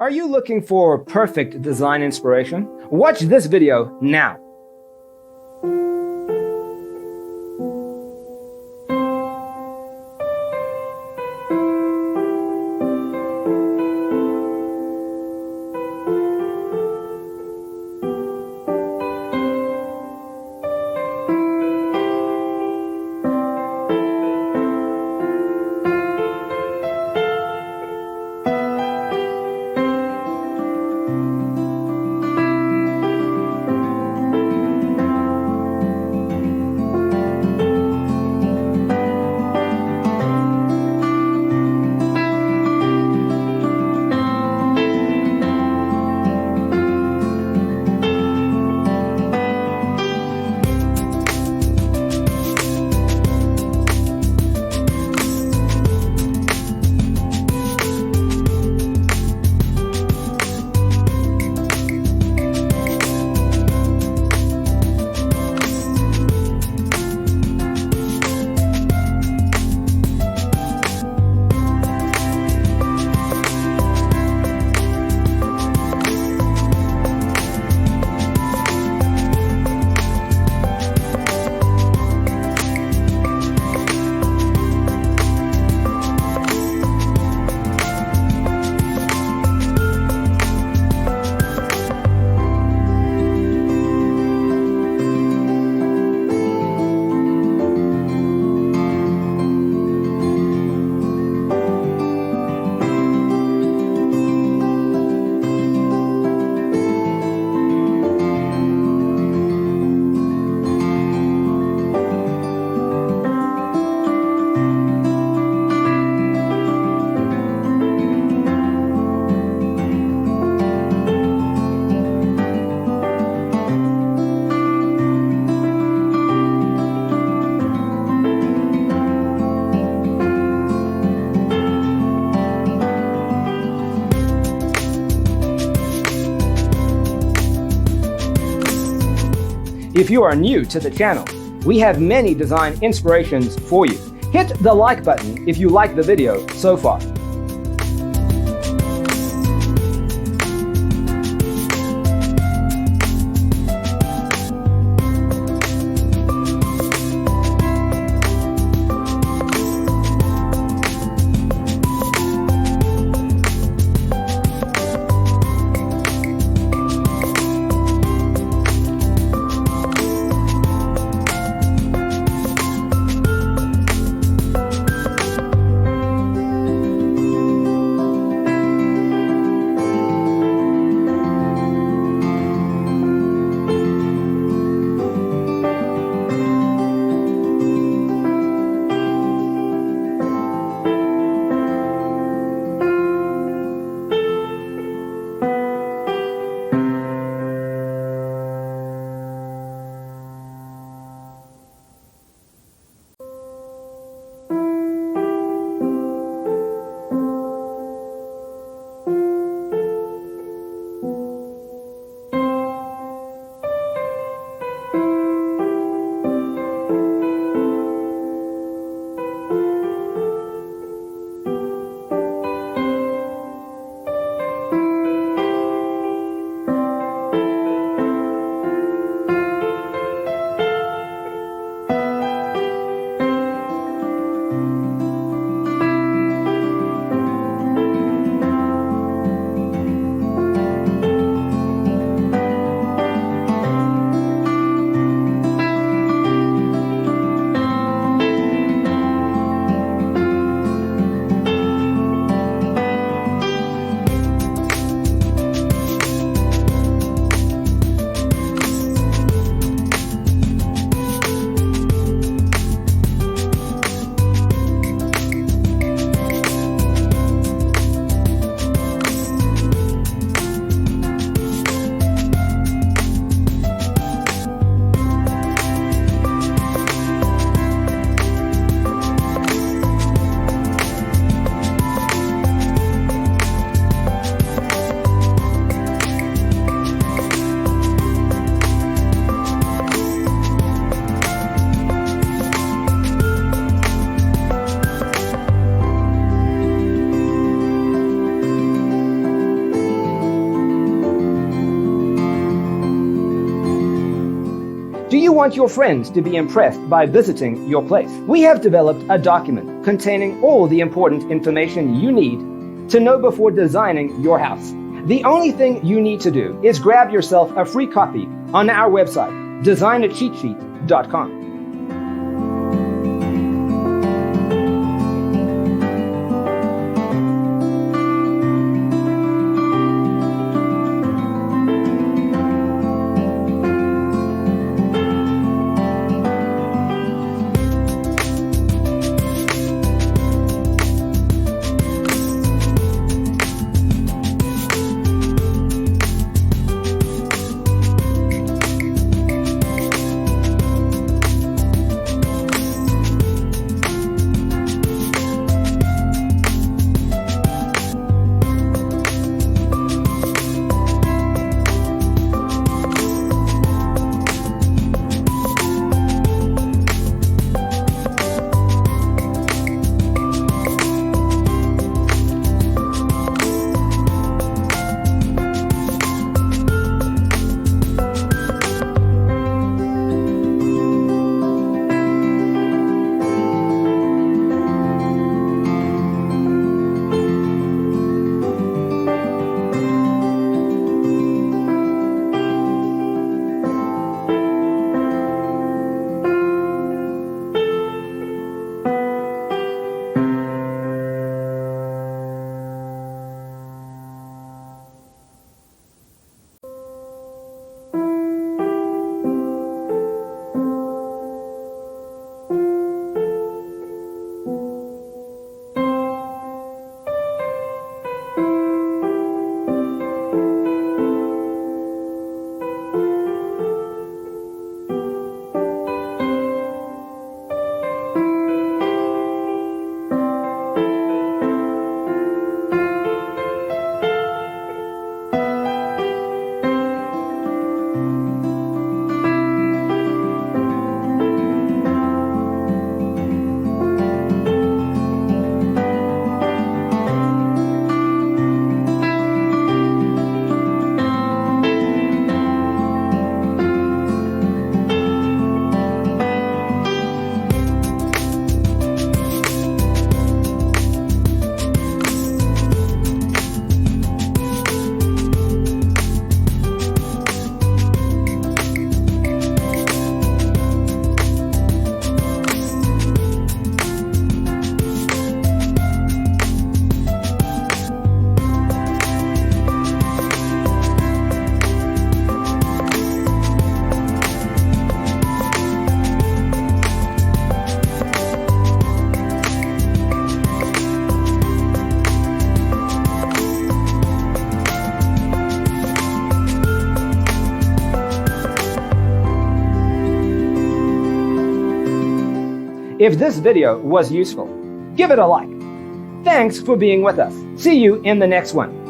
Are you looking for perfect design inspiration? Watch this video now. If you are new to the channel, we have many design inspirations for you. Hit the like button if you like the video so far. Do you want your friends to be impressed by visiting your place? We have developed a document containing all the important information you need to know before designing your house. The only thing you need to do is grab yourself a free copy on our website, designacheatsheet.com. If this video was useful, give it a like. Thanks for being with us. See you in the next one.